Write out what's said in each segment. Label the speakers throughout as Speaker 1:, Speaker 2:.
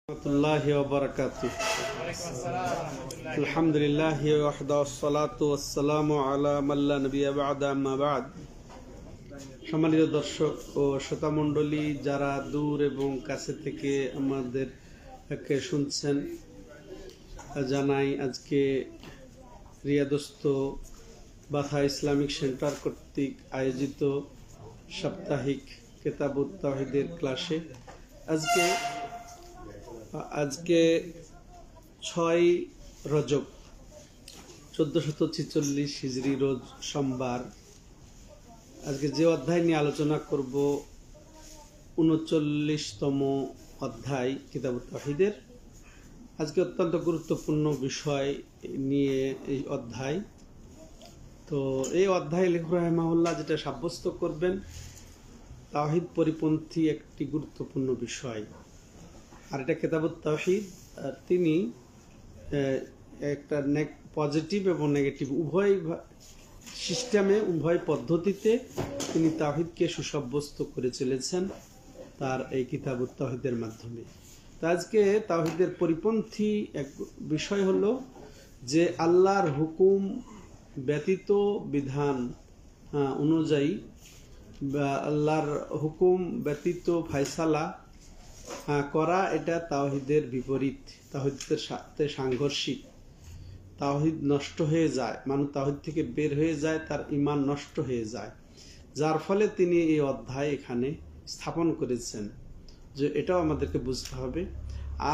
Speaker 1: warahmatullahi wabarakatuh. Alhamdulillahi wahda wassalatu wassalamu ala man la nabiyya ba'da amma ba'd. সম্মানিত দর্শক ও শ্রোতা মণ্ডলী, যারা দূর এবং কাছে থেকে আমাদেরকে শুনছেন, জানাই আজকে রিয়াদস্থ বাথা ইসলামিক সেন্টার কর্তৃক আয়োজিত সাপ্তাহিক কিতাবুত তাওহীদের ক্লাসে আজকে 6 রজব 1446 হিজরি রোজ সোমবার। আজকে যে অধ্যায় নিয়ে আলোচনা করব 39তম অধ্যায় কিতাবুত তাওহীদের। আজকে অত্যন্ত গুরুত্বপূর্ণ বিষয় নিয়ে এই অধ্যায়। তো এই অধ্যায় লেখক রাহিমাহুল্লাহ যেটা সাব্যস্ত করবেন, তাওহীদ পরিপন্থী একটি গুরুত্বপূর্ণ বিষয়। আর এটা কিতাবুত তাওহীদ, তিনি একটা পজিটিভ এবং নেগেটিভ উভয় সিস্টেমে, উভয় পদ্ধতিতে তিনি তাওহীদকে সুসাব্যস্ত করে চলেছেন তার এই কিতাবুত তাওহীদের মাধ্যমে। তো আজকে তাওহীদের পরিপন্থী এক বিষয় হলো যে আল্লাহর হুকুম ব্যতীত বিধান অনুযায়ী বা আল্লাহর হুকুম ব্যতীত ফায়সালা করা, এটা তাওহীদের বিপরীত, তাওহীদের সাথে সাংঘর্ষিক। তাওহীদ নষ্ট হয়ে যায়, মানুষ তাওহীদ থেকে বের হয়ে যায়, তার ঈমান নষ্ট হয়ে যায়। যার ফলে তিনি এই অধ্যায় এখানে স্থাপন করেছেন যে এটাও আমাদেরকে বুঝতে হবে।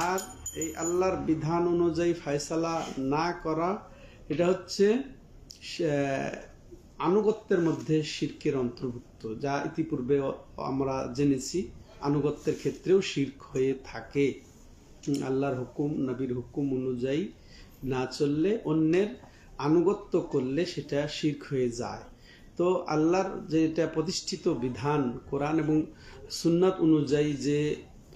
Speaker 1: আর এই আল্লাহর বিধান অনুযায়ী ফায়সালা না করা, এটা হচ্ছে আনুগত্যের মধ্যে শিরকের অন্তর্ভুক্ত, যা ইতিপূর্বে আমরা জেনেছি। আনুগত্যের ক্ষেত্রেও শিরক হয়ে থাকে। আল্লাহর হুকুম, নবীর হুকুম অনুযায়ী না চললে, অন্যের আনুগত্য করলে সেটা শিরক হয়ে যায়। তো আল্লাহর যেটা প্রতিষ্ঠিত বিধান, কোরআন এবং সুন্নাত অনুযায়ী যে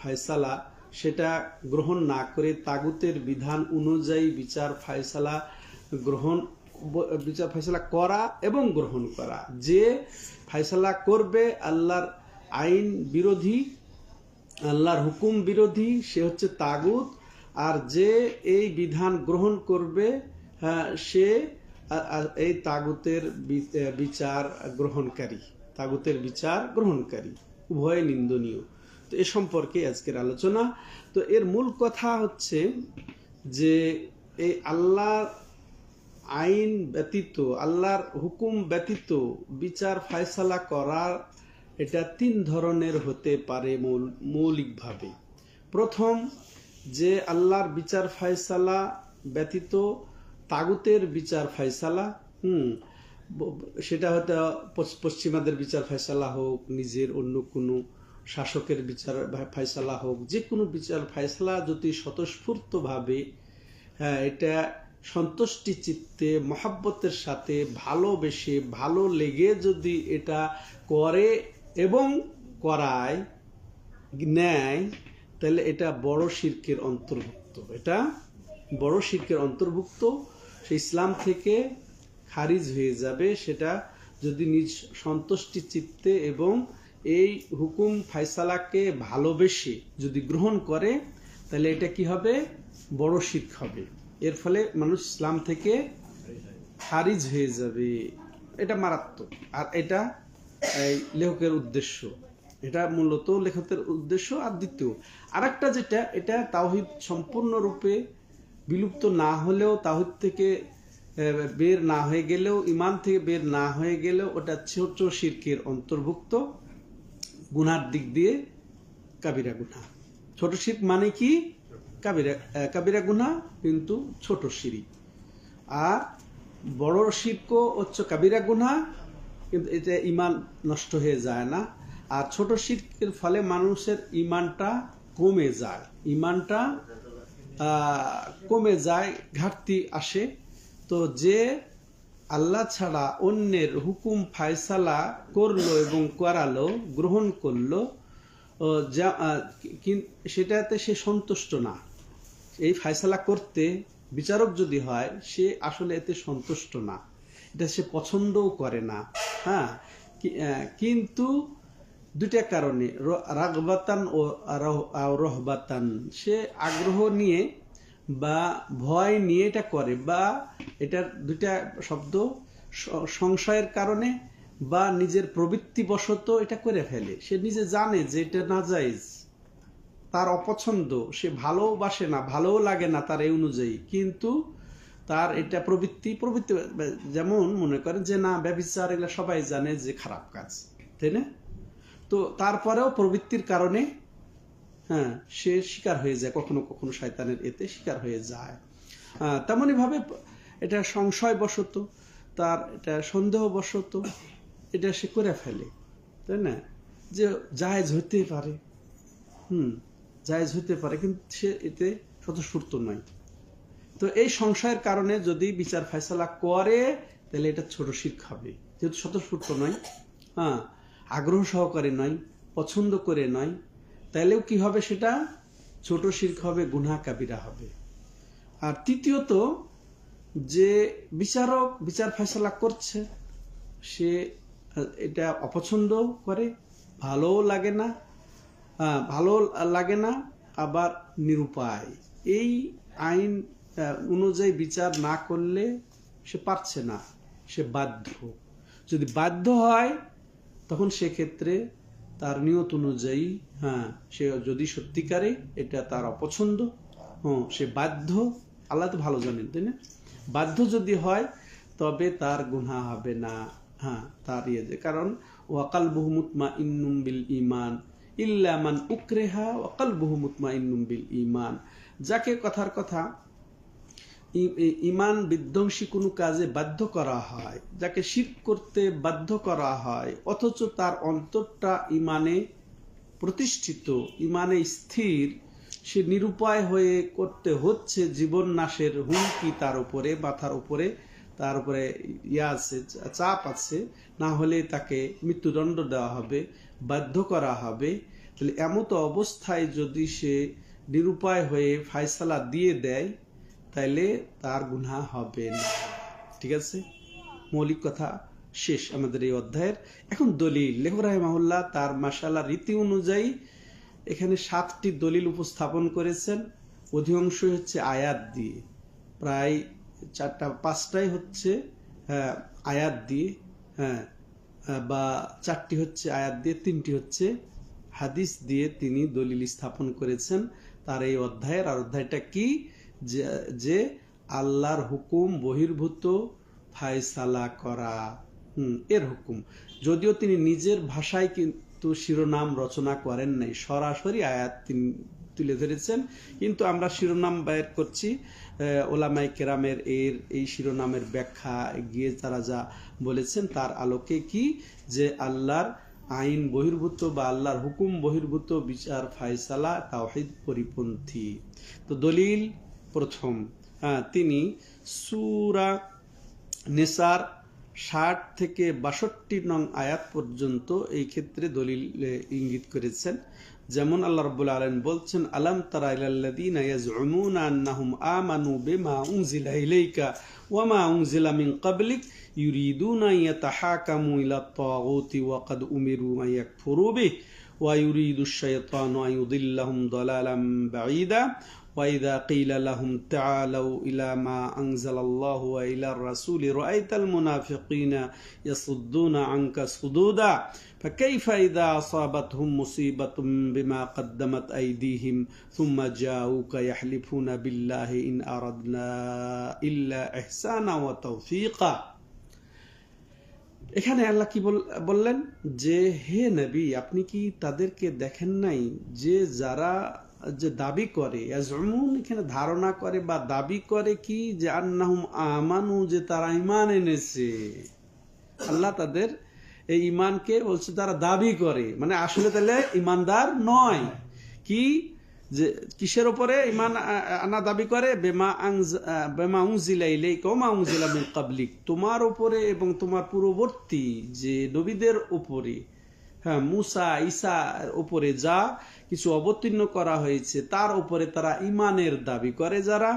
Speaker 1: ফায়সালা, সেটা গ্রহণ না করে তাগুতের বিধান অনুযায়ী বিচার ফায়সালা করা এবং গ্রহণ করা। যে ফায়সালা করবে আল্লাহর আইন বিরোধী, আল্লাহর হুকুম বিরোধী, সে হচ্ছে তাগুত। আর যে এই বিধান গ্রহণ করবে সে এই তাগুতের বিচার গ্রহণকারী, উভয় নিন্দনীয়। তো এ সম্পর্কে আজকের আলোচনা। তো এর মূল কথা হচ্ছে যে এই আল্লাহর আইন ব্যতীত, আল্লাহর হুকুম ব্যতীত বিচার ফায়সালা করার এটা 3 ধরনের হতে পারে মৌলিকভাবে। প্রথম, যে আল্লাহর বিচার ফায়সালা ব্যতীত তাগুতের বিচার ফায়সালা, সেটা হয়তো পশ্চিমাদের বিচার ফায়সালা হোক, নিজের অন্য কোনো শাসকের বিচার ফায়সালা হোক, যে কোনো বিচার ফায়সালা যদি স্বতঃস্ফূর্তভাবে এটা সন্তুষ্টি চিত্তে, মহাব্বতের সাথে, ভালোবেসে, ভালো লেগে যদি এটা করে এবং করায়, নেয়, তাহলে এটা বড় শিরকের অন্তর্ভুক্ত। সে ইসলাম থেকে খারিজ হয়ে যাবে। সেটা যদি নিজ সন্তুষ্টি চিত্তে এবং এই হুকুম ফায়সালাকে ভালোবেসে যদি গ্রহণ করে, তাহলে এটা কি হবে? বড় শিরক হবে। এর ফলে মানুষ ইসলাম থেকে খারিজ হয়ে যাবে। এটা মারাত্মক। আর এটা লেখকের উদ্দেশ্য, এটা মূলত লেখকের উদ্দেশ্য। আর দ্বিতীয় আরেকটা যেটা, এটা তাওহীদ সম্পূর্ণরূপে বিলুপ্ত না হলেও, তাওহীদ থেকে বের না হয়ে গেলেও, ঈমান থেকে বের না হয়ে গেলেও, ওটা ছোট শিরকের অন্তর্ভুক্ত। গুনার দিক দিয়ে কাবিরা গুনাহ। ছোট শিরক মানে কি? কাবিরা গুনাহ, কিন্তু ছোট শিরক। আর বড় শিরকও হচ্ছে কাবিরা গুনাহ, কিন্তু এটা ঈমান নষ্ট হয়ে যায় না। আর ছোট শিরকের ফলে মানুষের ঈমানটা কমে যায়, ঘাটতি আসে। তো যে আল্লাহ ছাড়া অন্যের হুকুম ফায়সালা করলো এবং করালো, গ্রহণ করলো, সেটাতে সে সন্তুষ্ট না। এই ফায়সালা করতে বিচারক যদি হয়, সে আসলে এতে সন্তুষ্ট না, এটা সে পছন্দও করে না। কিন্তু দুইটা কারণে, রাগবাতান ও রহবাতান, সে আগ্রহ নিয়ে বা ভয় নিয়ে এটা করে, বা এটার দুইটা শব্দ, সংশয়ের কারণে বা নিজের প্রবৃত্তিবশত এটা করে ফেলে। সে নিজে জানে যে এটা নাজায়েজ, তার অপছন্দ, সে ভালোবাসে না, ভালোও লাগে না তার এই অনুযায়ী, কিন্তু তার এটা প্রবৃত্তি। যেমন মনে করেন যে না, ব্যভিচার এগুলো সবাই জানে যে খারাপ কাজ, তাই না? তো তারপরেও প্রবৃত্তির কারণে হ্যাঁ সে শিকার হয়ে যায়, কখনো কখনো শয়তানের এতে শিকার হয়ে যায়। তেমনই ভাবে এটা সংশয়বশত, তার এটা সন্দেহবশত এটা সে করে ফেলে, তাই না? যে জায়েজ হইতে পারে, জায়েজ হইতে পারে, কিন্তু সে এতে স্বতঃস্ফূর্ত নয়। তো এই সংশয়ের কারণে যদি বিচার ফয়সালা করে, তাহলে এটা ছোট শিরক হবে, যেহেতু স্বতঃস্ফূর্ত নয়, আগ্রহ সহকারে নয়, পছন্দ করে নয়, তাইলেও কি হবে, সেটা ছোট শিরক হবে, গুনাহ কাবিরা হবে। আর তৃতীয়ত, যে বিচারক বিচার ফয়সালা করছে, সে এটা অপছন্দ করে, ভালোও লাগে না, আবার নিরুপায়। এই আইন অনুযায়ী বিচার না করলে সে পারছে না, সে বাধ্য। যদি বাধ্য হয় তখন সেক্ষেত্রে তার নিয়ত অনুযায়ী, সে যদি সত্যিকারে এটা তার অপছন্দ, সে বাধ্য, আল্লাহ তো ভালো জানেন, তাই না? বাধ্য যদি হয় তবে তার গুনাহ হবে না, তার কারণ ওয়াকালবুহু মুতমাইন্নুম বিল ঈমান ইল্লা মান উকরিহা ওয়াকালবুহু মুতমাইন্নুম বিল ঈমান। যাকে কথার কথা ঈমান বিধ্বংসী কোনো কাজে বাধ্য করা হয়, যাকে শিরক করতে বাধ্য করা হয়, অথচ তার অন্তরটা ঈমানে প্রতিষ্ঠিত, ঈমানে স্থির, সে নিরুপায় হয়ে করতে হচ্ছে, জীবন নাশের হুমকি তার উপরে, মাথার উপরে, তার উপরে আছে, চাপ আছে, না হলে তাকে মৃত্যুদণ্ড দেওয়া হবে, বাধ্য করা হবে। তাহলে এমতো অবস্থায় যদি সে নিরুপায় হয়ে ফায়সালা দিয়ে দেয়, তাইলে তার গুনাহ হবে না। ঠিক আছে, মৌলিক কথা শেষ আমাদের এই অধ্যায়ের। এখন দলিল, লেখক রাহিমাহুল্লাহ তার মাশাআল্লাহ রীতি অনুযায়ী এখানে 7টি দলিল উপস্থাপন করেছেন। অধিকাংশ হচ্ছে আয়াত দিয়ে, প্রায় 5টাই হচ্ছে আয়াত দিয়ে, বা 4টি হচ্ছে আয়াত দিয়ে, 3টি হচ্ছে হাদিস দিয়ে তিনি দলিল স্থাপন করেছেন তার এই অধ্যায়ের। আর অধ্যায়টা কি? যে আল্লাহর হুকুম বহির্ভূত ফায়সালা করা, এর হুকুম। যদিও তিনি নিজের ভাষায় কিন্তু শিরোনাম রচনা করেন নাই, সরাসরি আয়াত তিনি তুলে ধরেছেন, কিন্তু আমরা শিরোনাম বের করছি ওলামায়ে কেরামের এই শিরোনামের ব্যাখ্যা গিয়ে তারা যা বলেছেন তার আলোকে, কি যে আল্লাহর আইন বহির্ভূত বা আল্লাহর হুকুম বহির্ভূত বিচার ফায়সালা তাওহীদ পরিপন্থী। তো দলিল প্রথম, তিনি সূরা নিসার 60 থেকে 62 নং আয়াত পর্যন্ত এই ক্ষেত্রে দলিল ইঙ্গিত করেছেন। যেমন আল্লাহ রাব্বুল আলামিন বলছেন, আলাম তারা ইলাল্লাযীনা ইয়াজউমুনা আন্নাহুম আমানু বিমা উনজিলা ইলাইকা ওয়া মা উনজিলা মিন ক্বাবলিক ইউরিদুনা ইয়াতাহাকামু ইলাত তাগুতি ওয়া ক্বাদ উমিরু আন ইয়াকফুরু বিহি ওয়া ইউরিদুশ শাইতানু আন ইউদিল্লাহুম দালালাম বাঈদা وإذا قيل لهم تعالوا إلى ما أنزل الله وإلى الرسول رأيت المنافقين يصدون عنك صدودا فكيف إذا أصابتهم مصيبة بما قدمت أيديهم ثم جاءوك يحلفون بالله إن أردنا إلا إحسانا وتوفيقا। এখানে আল্লাহ কি বললেন যে হে নবী, আপনি কি তাদেরকে দেখেন নাই যে যারা যে দাবি করে, এখানে ধারণা করে বা দাবি করে কি যে আন্নাহুম আমানু, যে তারা ঈমান এনেছে। আল্লাহ তাদের এই ঈমানকে বলছে তারা দাবি করে, মানে আসলে তাহলে ঈমানদার নয়। কি যে কিসের উপরে ঈমান আনা দাবি করে? বেমা উনজিলা ইলাইকা ওয়া মা উনজিলা মিন ক্বাবলিক, তোমার উপরে এবং তোমার পূর্ববর্তী যে নবীদের উপরে, মুসা ঈসার উপরে যা কিছু অবতীর্ণ করা হয়েছে তার উপরে তারা ঈমানের দাবি করে। যারা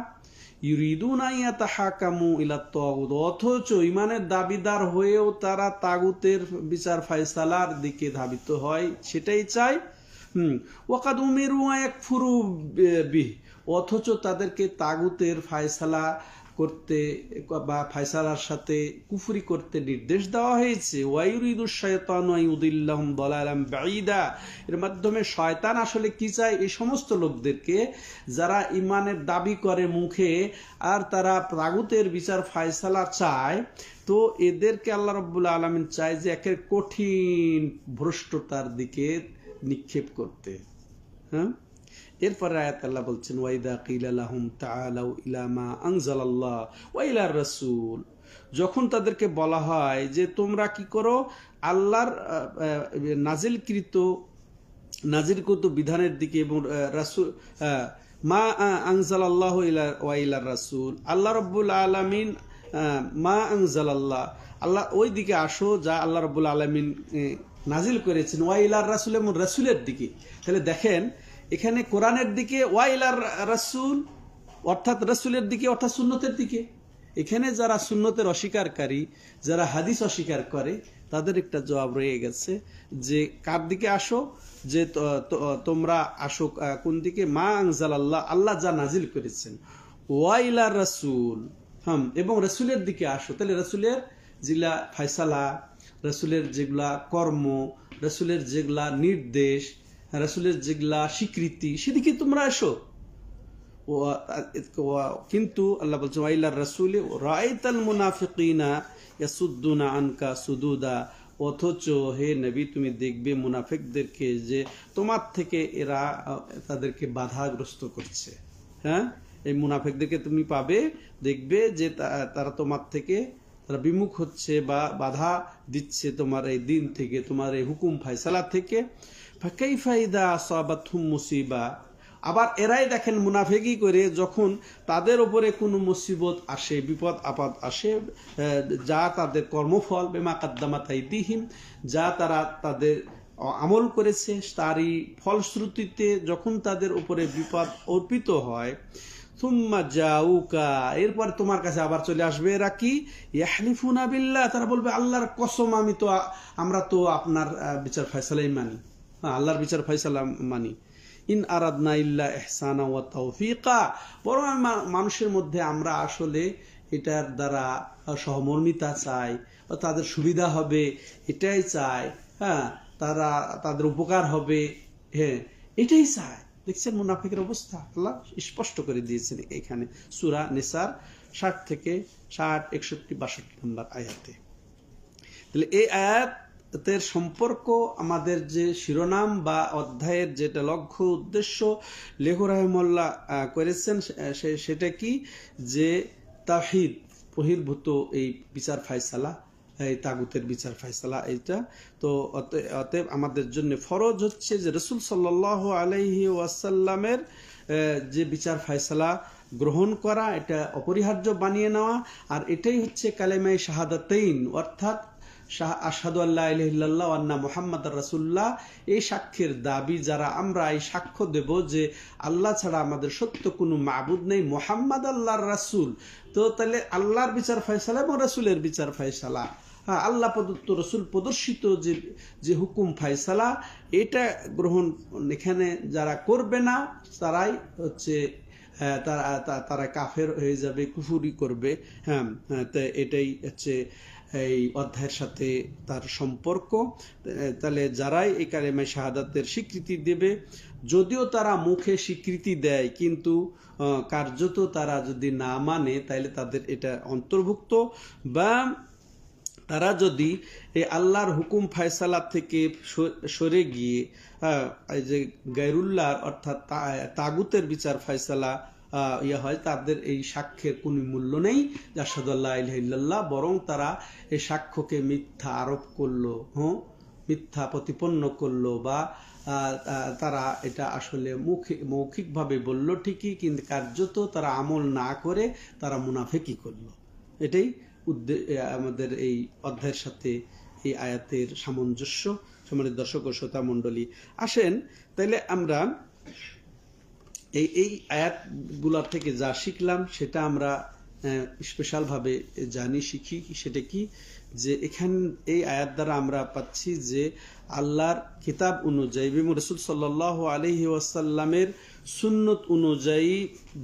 Speaker 1: ইউরিদুনা ইয়াতাহাকামু ইলা তাগুত, অথচ ইমানের দাবিদার হয়েও তারা তাগুতের বিচার ফায়সালার দিকে ধাবিত হয়, সেটাই চায়। ওয়াকাদ উমিরু ইয়াকফুরু বিহি, অথচ তাদেরকে তাগুতের ফায়সালা করতে বা ফায়সালার সাথে কুফরি করতে নির্দেশ দেওয়া হয়েছে। ওয়ায়ুরিদুশ শায়তানু আইয়ুদিল্লাহুম দালালাম বাঈদা, এর মাধ্যমে শয়তান আসলে কি চায়, এই সমস্ত লোকদেরকে যারা ইমানের দাবি করে মুখে আর তারা তাগুতের বিচার ফায়সালা চায়, তো এদেরকে আল্লাহ রাব্বুল আলামিন চায় যে একের কঠিন ভ্রষ্টতার দিকে নিক্ষেপ করতে। হ্যাঁ, এরপরে আয়াত আল্লাহ বলছেন ওয়াইদা কিলা লাহুম তাআলাউ ইলা মা আনজালাল্লাহ ওয়া ইলার রাসূল, যখন তাদেরকে বলা হয় যে তোমরা কি করো, আল্লাহর নাজিলকৃত বিধানের দিকে এবং রাসূল মা আনজালাল্লাহু ওয়া ইলার রাসূল, আল্লাহ রাব্বুল আলামিন মা আনজালাল্লাহ, আল্লাহ ওই দিকে আসো যা আল্লাহ রাব্বুল আলামিন নাজিল করেছেন, ওয়া ইলার রাসূল এবং রাসূলের দিকে। তাহলে দেখেন এখানে কোরআনের দিকে, ওয়াইলার রাসূল অর্থাৎ রাসূলের দিকে, অর্থাৎ সুন্নতের দিকে। এখানে যারা সুন্নতের অস্বীকারী, যারা হাদিস অস্বীকার করে, তাদের একটা জবাব রয়ে গেছে যে কার দিকে আসো, যে তোমরা আসো কোন দিকে, মা আনজালাল্লাহ, আল্লাহ যা নাজিল করেছেন, ওয়াইলার রাসূল, এবং রাসূলের দিকে আসো। তাহলে রাসূলের যেগুলা ফায়সালা, রাসূলের যেগুলা কর্ম, রাসূলের যেগুলা নির্দেশ, রাসূলের যেগুলা স্বীকৃতি, সেদিকে তোমরা এসো। কিন্তু আল্লাহ বলছেন ওয়াইলার রাসূলি রাআইতাল মুনাফিকিনা ইয়াসুদ্দুনা আনকা সুদুদা, অথচ হে নবী তুমি দেখবে মুনাফিকদেরকে যে তোমার থেকে এরা তাদেরকে বাধাগ্রস্ত করছে। হ্যাঁ, এই মুনাফিকদেরকে তুমি পাবে, দেখবে যে তারা তোমার থেকে তারা বিমুখ হচ্ছে বা বাধা দিচ্ছে তোমার এই দিন থেকে, তোমার এই হুকুম ফায়সালা থেকে। ফাকাইফা ইযা আসাবাতহুম মুসিবা, আবার এরাই দেখেন মুনাফিকি করে যখন তাদের উপরে কোনো মুসিবত আসে, বিপদ আপদ আসে, যা তাদের কর্মফল বিমা কাদ্দামাত আইদিহিম, যা তারা তাদের আমল করেছে তারই ফলশ্রুতিতে যখন তাদের উপরে বিপদ অর্পিত হয়, সুম্মা জাউকা, এরপর তোমার কাছে আবার চলে আসবে এরা কি, ইয়াহলিফুনা বিল্লাহ, তারা বলবে আল্লাহর কসম আমরা তো আপনার বিচার ফয়সালাই মানি, আল্লাহর বিচার ফয়সালা মানি। ইন আরাদনা ইল্লা ইহসানা ওয়া তাওফিকা, বরং মানুষের মধ্যে আমরা আসলে এটার দ্বারা সহমর্মিতা চাই, তাদের সুবিধা হবে এটাই চাই, হ্যাঁ, তাদের উপকার হবে, হ্যাঁ, এটাই চায়। দেখছেন মুনাফিকের অবস্থা আল্লাহ স্পষ্ট করে দিয়েছেন এখানে সূরা নিসার 60 থেকে 61, 62 নম্বর আয়াতে। তাহলে এই আয়াতের সম্পর্ক আমাদের যে শিরোনাম বা অধ্যায়ের যেটা লক্ষ্য উদ্দেশ্য লেখক রাহিমাহুল্লাহ করেছেন সেটা কি, যে তাওহীদ বহির্ভূত এই বিচার ফায়সালা, এই তাগুতের বিচার ফায়সালা, এইটা তো অতএব আমাদের জন্য ফরজ হচ্ছে যে রাসূল সাল্লাল্লাহু আলাইহি ওয়াসাল্লামের যে বিচার ফায়সালা গ্রহণ করা, এটা অপরিহার্য বানিয়ে নেওয়া। আর এটাই হচ্ছে কালেমায়ে শাহাদাতাইন, অর্থাৎ আশহাদু আল্লা ইলাহা ইল্লাল্লাহ ওয়া আন্না মুহাম্মাদার রাসূলুল্লাহ, এই সাক্ষ্যের দাবি যারা আমরা এই সাক্ষ্য দেব যে আল্লাহ ছাড়া আমাদের সত্য কোনো মাবুদ নেই, মুহাম্মদ আল্লাহর রাসূল। তো তাহলে আল্লাহর বিচার ফায়সালা এবং রাসূলের বিচার ফায়সালা, আল্লাহ প্রদত্ত রসুল প্রদর্শিত যে হুকুম ফায়সালা, এটা গ্রহণ এখানে যারা করবে না তারাই হচ্ছে তারা কাফের হয়ে যাবে, কুফরি করবে। হ্যাঁ, তো এটাই হচ্ছে এই অধ্যায়ের সাথে তার সম্পর্ক। তাহলে যারাই এই কালেমা শাহাদাতের স্বীকৃতি দেবে, যদিও তারা মুখে স্বীকৃতি দেয় কিন্তু কার্যত তারা যদি না মানে, তাহলে তাদের এটা অন্তর্ভুক্ত। বা তারা যদি এই আল্লাহর হুকুম ফায়সালা থেকে সরে গিয়ে এই যে গায়রুল্লাহর অর্থাৎ তাগুতের বিচার ফায়সালা হয়, তাদের এই সাক্ষ্যের কোনো মূল্য নেই আশহাদু আল্লা ইলাহা ইল্লাল্লাহ, বরং তারা এই সাক্ষ্যকে মিথ্যা আরোপ করলো, মিথ্যা প্রতিপন্ন করলো, বা তারা এটা আসলে মৌখিকভাবে বলল ঠিকই, কিন্তু কার্যত তারা আমল না করে তারা মুনাফিকি করলো। এটাই আমাদের এই অধ্যায়ের সাথে এই আয়াতের সামঞ্জস্য। সম্মানিত দর্শক ও শ্রোতা মণ্ডলী, আসেন তাইলে আমরা এই আয়াতগুলোর থেকে যা শিখলাম সেটা আমরা স্পেশালভাবে জানি, শিখি। সেটা কি, যে এখান এই আয়াত দ্বারা আমরা পাচ্ছি যে আল্লাহর কিতাব অনুযায়ী রাসূল সাল্লাল্লাহু আলাইহি ওয়াসাল্লামের সুন্নত অনুযায়ী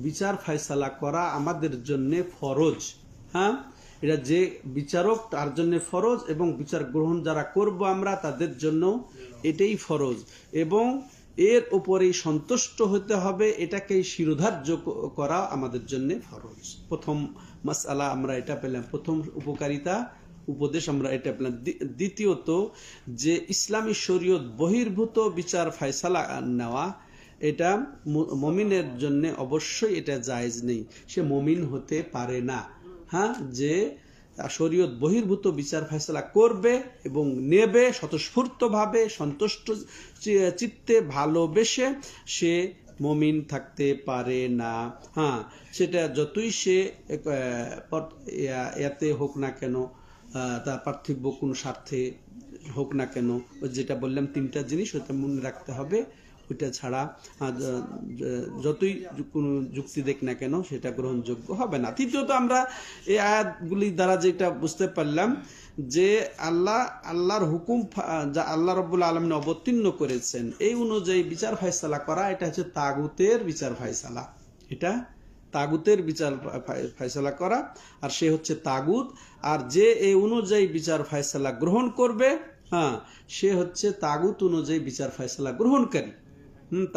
Speaker 1: বিচার ফায়সালা করা আমাদের জন্য ফরজ। হ্যাঁ, এটা যে বিচারক তার জন্য ফরজ, এবং বিচার গ্রহণ যারা করব আমরা তাদের জন্য এটাই ফরজ, এবং এর উপরেই সন্তুষ্ট হতে হবে, এটাকে শিরোধার্য করা আমাদের জন্য ফরজ। প্রথম মাসআলা আমরা এটা পেলাম, প্রথম উপকারিতা উপদেশ আমরা এটা পেলাম। দ্বিতীয়ত, যে ইসলামী শরীয়ত বহির্ভূত বিচার ফায়সালা নেওয়া, এটা মুমিনের জন্য অবশ্যই এটা জায়েজ নেই, সে মুমিন হতে পারে না। হ্যাঁ, যে শরীয়ত বহির্ভূত বিচার ফায়সালা করবে এবং নেবে স্বতঃস্ফূর্তভাবে, সন্তুষ্ট চিত্তে, ভালোবেসে, সে মুমিন থাকতে পারে না। হ্যাঁ, সেটা যতই সে এতে হোক না কেন, তার পার্থিব কোন স্বার্থে হোক না কেন, যেটা বললাম তিনটা জিনিস ওটা মনে রাখতে হবে। ওইটা ছাড়া যতই কোনো যুক্তি দেখ না কেন সেটা গ্রহণযোগ্য হবে না। তৃতীয়ত, আমরা এই আয়াতগুলি দ্বারা যেটা বুঝতে পারলাম যে আল্লাহর হুকুম যা আল্লাহ রাব্বুল আলামিন অবতীর্ণ করেছেন এই অনুযায়ী বিচার ফায়সালা করা, এটা হচ্ছে তাগুতের বিচার ফায়সালা। এটা তাগুতের বিচার ফায়সালা করা, আর সে হচ্ছে তাগুত। আর যে এই অনুযায়ী বিচার ফায়সালা গ্রহণ করবে, হ্যাঁ, সে হচ্ছে তাগুত অনুযায়ী বিচার ফায়সালা গ্রহণকারী।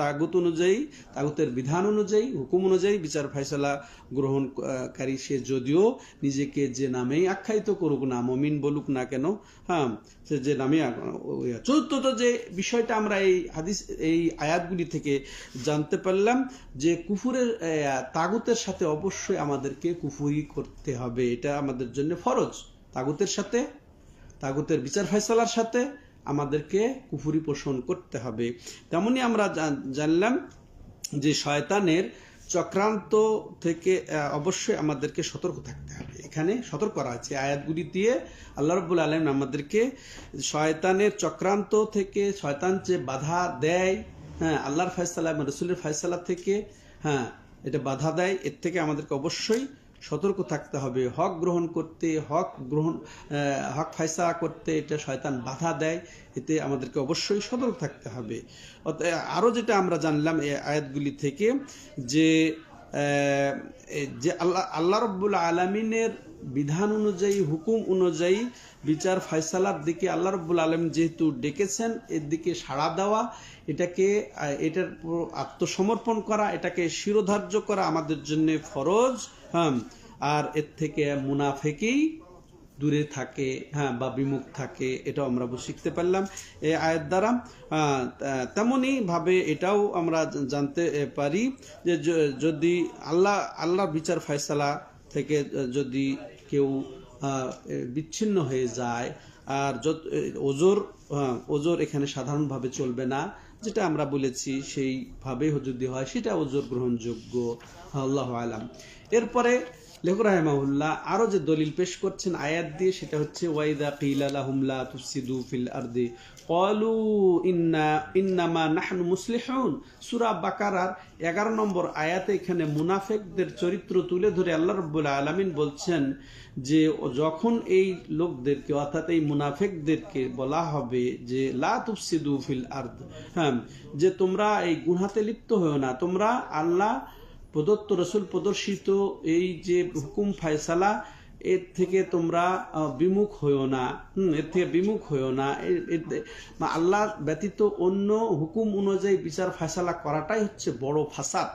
Speaker 1: তাগুত অনুযায়ী, তাগুতের বিধান অনুযায়ী, হুকুম অনুযায়ী বিচার ফায়সালা গ্রহণকারী সে যদিও নিজেকে যে নামেই আখ্যায়িত করুক না, মুমিন বলুক না কেন, হ্যাঁ, সে যে নামে। চতুর্থত, যে বিষয়টা আমরা এই আয়াতগুলি থেকে জানতে পারলাম যে কুফুরের তাগুতের সাথে অবশ্যই আমাদেরকে কুফুরি করতে হবে, এটা আমাদের জন্য ফরজ। তাগুতের সাথে, তাগুতের বিচার ফায়সালার সাথে আমাদেরকে কুফুরি পোষণ করতে হবে। তেমনি আমরা জানলাম যে শয়তানের চক্রান্ত থেকে অবশ্যই আমাদেরকে সতর্ক থাকতে হবে। এখানে সতর্ক করা আছে আয়াতগুলি দিয়ে। আল্লাহ রাব্বুল আলামিন আমাদেরকে শয়তানের চক্রান্ত থেকে, শয়তান যে বাধা দেয়, হ্যাঁ, আল্লাহর ফায়সালা এবং রাসূলের ফায়সালা থেকে, হ্যাঁ, এটা বাধা দেয়, এর থেকে আমাদেরকে অবশ্যই সতর্ক থাকতে হবে। হক গ্রহণ করতে, হক ফায়সালা করতে এটা শয়তান বাধা দেয়, এতে আমাদেরকে অবশ্যই সতর্ক থাকতে হবে। আরো যেটা আমরা জানলাম এই আয়াতগুলি থেকে যে আল্লাহ রাব্বুল আলামিনের বিধান অনুযায়ী, হুকুম অনুযায়ী বিচার ফায়সালার দিকে আল্লাহ রাব্বুল আলামিন যেহেতু ডেকেছেন, এর দিকে সাড়া দেওয়া, এটার আত্মসমর্পণ করা, এটাকে শিরোধার্য করা আমাদের জন্য ফরজ। হ্যাঁ, আর এর থেকে মুনাফিকই দূরে থাকে, হ্যাঁ, বা বিমুখ থাকে, এটাও আমরা শিখতে পারলাম এই আয়াত দ্বারা। তেমনি ভাবে এটাও আমরা জানতে পারি যে যদি আল্লাহর বিচার ফায়সালা থেকে যদি কেউ বিচ্ছিন্ন হয়ে যায়, আর ওজোর এখানে সাধারণভাবে চলবে না, যেটা আমরা বলেছি সেইভাবে যদি হয় সেটা ওজোর গ্রহণযোগ্য। আল্লাহু আলাম। এরপরে লেখক রাহিমাহুল্লাহ আরো যে দলিল পেশ করছেন আয়াত দিয়ে, সেটা হচ্ছে ওয়াইদা কিলা লাহুম লা তুফসিদু ফিল আরদি ক্বালু ইন্নামা নাহনু মুসলিহুন। সূরা বাকারার 11 নম্বর আয়াতে এখানে মুনাফিকদের চরিত্র তুলে ধরে আল্লাহ রাব্বুল আলামিন বলছেন যে যখন এই লোকদেরকে, অর্থাৎ এই মুনাফিকদেরকে বলা হবে যে লা তুফসিদু ফিল আরদ, হ্যাঁ, যে তোমরা এই গুনাহতে লিপ্ত হও না, তোমরা আল্লাহ প্রদত্ত, রাসূল প্রদর্শিত এই যে হুকুম ফায়সালা, এর থেকে তোমরা বিমুখ হইও না। এর থেকে বিমুখ হইও না। আল্লাহ ব্যতীত অন্য হুকুম অনুযায়ী বিচার ফায়সালা করাটাই হচ্ছে বড় ফাসাদ।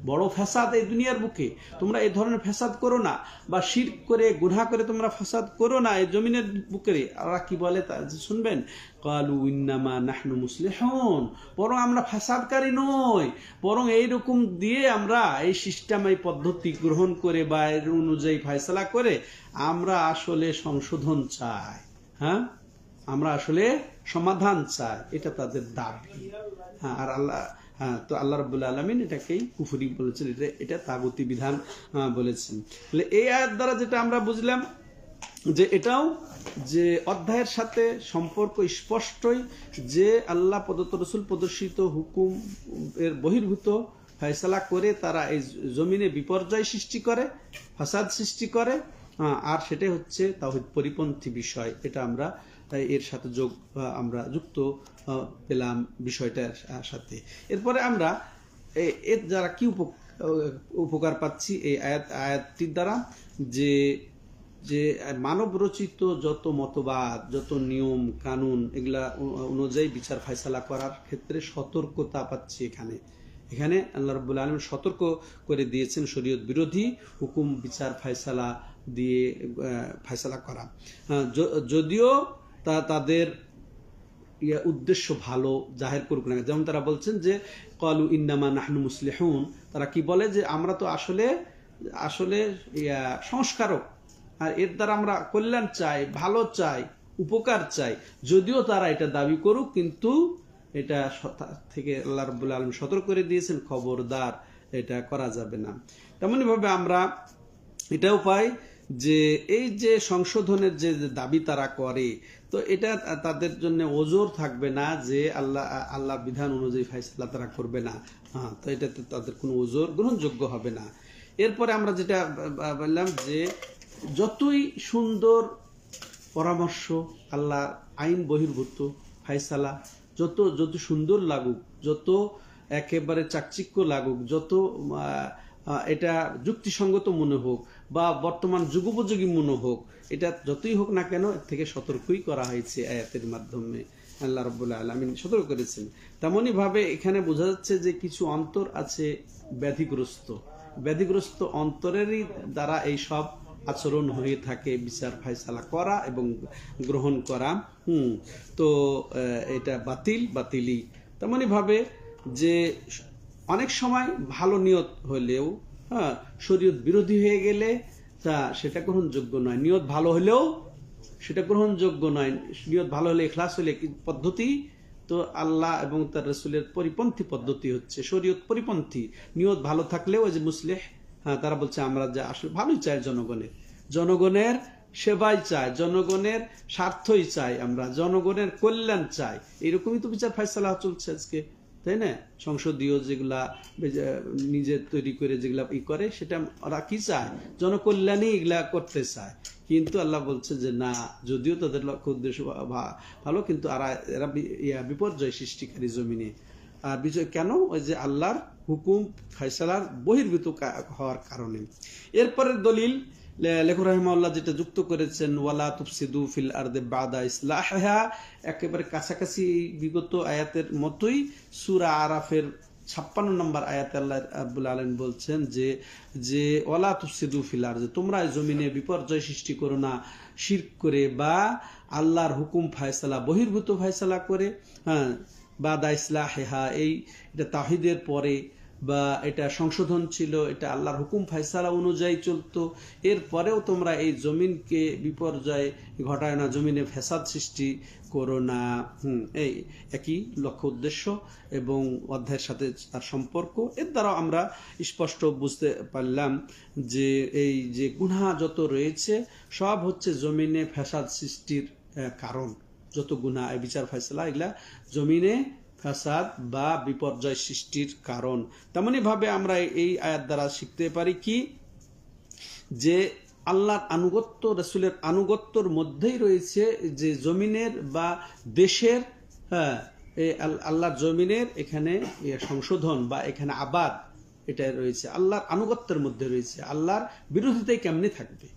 Speaker 1: বড় ফাসাদ এই দুনিয়ার বুকে। তোমরা এই ধরনের ফাসাদ করো না, বা শিরক করে, গুনাহ করে তোমরা ফাসাদ করো না এই জমিনের বুকে। আল্লাহ কি বলে তা শুনবেন, ক্বালু ইন্নামা নাহনু মুসলিহুন, বরং আমরা ফাসাদকারী নই, বরং এইরকম দিয়ে আমরা এই সিস্টেম, এই পদ্ধতি গ্রহণ করে বা এর অনুযায়ী ফায়সালা করে আমরা আসলে সংশোধন চাই। হ্যাঁ, আমরা আসলে সমাধান চাই, এটা তাদের দাবি। হ্যাঁ, আর তো আল্লাহ রাব্বুল আলামিন এটাকেই কুফরি বলেছেন, এটা তাগুতি বিধান বলেছেন। তাহলে এই আয়াত দ্বারা যেটা আমরা বুঝলাম যে এটাও যে অধ্যায়ের সাথে সম্পর্ক স্পষ্টই, যে আল্লাহ প্রদত্ত, রাসূল প্রদর্শিত হুকুম এর বহির্ভূত ফয়সালা করে তারা এই জমিনে বিপর্যয় সৃষ্টি করে, ফাসাদ সৃষ্টি করে, আর সেটাই হচ্ছে তাওহীদ পরিপন্থী বিষয়। এটা আমরা এর সাথে আমরা যুক্ত পেলাম বিষয়টার সাথে। এরপরে আমরা এর দ্বারা কি উপকার পাচ্ছি এই আয়াতটির দ্বারা, যে যে মানব রচিত যত মতবাদ, যত নিয়ম কানুন, এগুলা অনুযায়ী বিচার ফায়সালা করার ক্ষেত্রে সতর্কতা পাচ্ছি। এখানে আল্লাহ রাব্বুল আলামিন সতর্ক করে দিয়েছেন শরীয়ত বিরোধী হুকুম বিচার ফায়সালা দিয়ে ফায়সালা করা, যদিও তাদের উদ্দেশ্য ভালো জাহের করুক না। যেমন তারা বলছেন যে ক্বালু ইন্নামা নাহনু মুসলিহুন, তারা কি বলে যে আমরা তো আসলে সংস্কারক, আর এর দ্বারা আমরা কল্যাণ চাই, ভালো চাই, উপকার চাই। যদিও তারা এটা দাবি করুক, কিন্তু এটা থেকে আল্লাহ রাব্বুল আলামিন সতর্ক করে দিয়েছেন, খবরদার, এটা করা যাবে না। তেমনি ভাবে আমরা এটাও পাই যে এই যে সংশোধনের যে দাবি তারা করে, তো এটা তাদের জন্য ওজোর থাকবে না যে আল্লাহ বিধান অনুযায়ী ফায়সালা তারা করবে না। তো এটাতে তাদের কোনো ওজোর গ্রহণযোগ্য হবে না। এরপরে আমরা যেটা বললাম যে যতই সুন্দর পরামর্শ, আল্লাহ আইন বহির্ভূত ফায়সালা যত সুন্দর লাগুক, যত একেবারে চাকচিক্য লাগুক, যত এটা যুক্তিসঙ্গত মনে হোক বা বর্তমান যুগোপযোগী মনে হোক, এটা যতই হোক না কেন, এর থেকে সতর্কই করা হয়েছে আয়াতের মাধ্যমে। আল্লাহ রাব্বুল আলামিন সতর্ক করেছেন। তেমনি ভাবে এখানে বোঝা যাচ্ছে যে কিছু অন্তর আছে ব্যাধিগ্রস্ত অন্তরেরই দ্বারা এই সব আচরণ হয়ে থাকে, বিচার ফায়সালা করা এবং গ্রহণ করা। তো এটা বাতিলি। তেমনি ভাবে যে অনেক সময় ভালো নিয়ত হলেও শরীয়ত বিরোধী হয়ে গেলে সেটা গ্রহণযোগ্য নয়। নিয়ত ভালো হলেও সেটা গ্রহণযোগ্য নয়। নিয়ত ভালো হলে, ইখলাস হলে পদ্ধতি তো আল্লাহ এবং তার রাসূলের পরিপন্থী পদ্ধতি হচ্ছে শরীয়ত পরিপন্থী। নিয়ত ভালো থাকলেও ওই যে মুসলিহ, তারা বলছে আমরা যা আসলে ভালোই চাই, জনগণের সেবাই চাই, জনগণের স্বার্থই চাই, আমরা জনগণের কল্যাণ চাই। এরকমই তো বিচার ফায়সালা চলছে আজকে, তাই না? সংসদীয় যেগুলা নিজে তৈরি করে যেগুলা করে, সেটা ওরা কি চায়? জনকল্যাণই এগুলা করতে চায়। কিন্তু আল্লাহ বলছে যে না, যদিও তাদের লক্ষ্য উদ্দেশ্য ভালো, কিন্তু এরা বিপর্যয় সৃষ্টিকারী জমিনে। আর বিজয় কেন? ওই যে আল্লাহর হুকুম ফায়সালার বহির্ভূত হওয়ার কারণে। এরপরের দলিল লেখক রাহিমাহুল্লাহ যেটা যুক্ত করেছেন, ওয়ালা তুফসিদু ফিল আরদি বাদা ইসলাহিহা, একেবারে কাছাকাছি বিগত আয়াতের মতোই সূরা আরাফের 56 নম্বর আয়াতে আল্লাহ রাব্বুল আলামিন বলছেন যে ওয়ালা তুফসিদু ফিল আরদি, তোমরা জমিনে বিপর্যয় সৃষ্টি করো না শিরক করে বা আল্লাহর হুকুম ফায়সালা বহির্ভূত ফায়সালা করে। বাদা ইসলাহিহা, এটা তাওহীদের পরে, বা এটা সংশোধন ছিল, এটা আল্লাহর হুকুম ফায়সালা অনুযায়ী চলতো। এরপরেও তোমরা এই জমিনকে বিপর্যয় ঘটায় না, জমিনে ফ্যাসাদ সৃষ্টি করো না। এই একই লক্ষ্য উদ্দেশ্য এবং অধ্যায়ের সাথে তার সম্পর্ক। এর দ্বারা আমরা স্পষ্ট বুঝতে পারলাম যে এই যে গুনাহ যত রয়েছে সব হচ্ছে জমিনে ফ্যাসাদ সৃষ্টির কারণ। যত গুনাহ, বিচার ফায়সালা, এগুলা জমিনে ফাসাদ বা বিপর্যয় সৃষ্টির কারণ। তেমনি ভাবে আমরা এই আয়াত দ্বারা শিখতে পারি কি, যে আল্লাহর আনুগত্য, রাসূলের আনুগত্যর মধ্যেই রয়েছে যে জমিনের বা দেশের, আল্লাহর জমিনের এখানে সংশোধন বা এখানে আবাদ, এটা রয়েছে আল্লাহর আনুগত্যের মধ্যে রয়েছে। আল্লাহর বিরোধিতায় কেমনে থাকবে?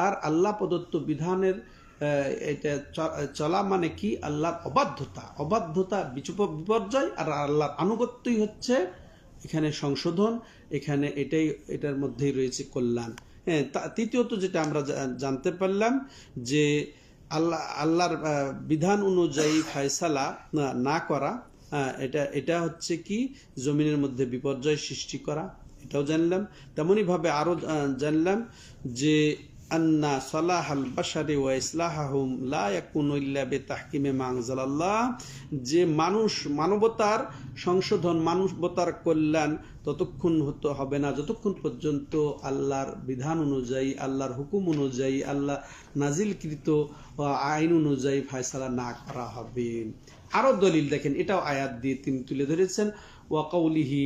Speaker 1: আর আল্লাহ প্রদত্ত বিধানের এটা চলা মানে কি? আল্লাহর অবাধ্যতা বিপর্যয়, আর আল্লাহর আনুগত্যই হচ্ছে এখানে সংশোধন, এখানে এটার মধ্যেই রয়েছে কল্যাণ। তৃতীয়ত যেটা আমরা জানতে পারলাম যে আল্লাহর বিধান অনুযায়ী ফায়সালা না করা, এটা হচ্ছে কি জমিনের মধ্যে বিপর্যয় সৃষ্টি করা, এটাও জানলাম। তেমনি ভাবে আরো জানলাম যে আন্না সালাহাল বাশারি ওয়া ইসলাহাহুম লা ইয়াকুনু ইল্লা বিতাহকিমে মা আনজালাল্লাহ, যে মানবতার সংশোধন, মানবতার কল্যাণ ততক্ষণ হবে না যতক্ষণ পর্যন্ত আল্লাহর বিধান অনুযায়ী, আল্লাহর হুকুম অনুযায়ী, আল্লাহ নাজিলকৃত আইন অনুযায়ী ফায়সালা না করা হবে। আরো দলিল দেখেন, এটাও আয়াত দিয়ে তিনি তুলে ধরেছেন, ওয়া কাউলিহি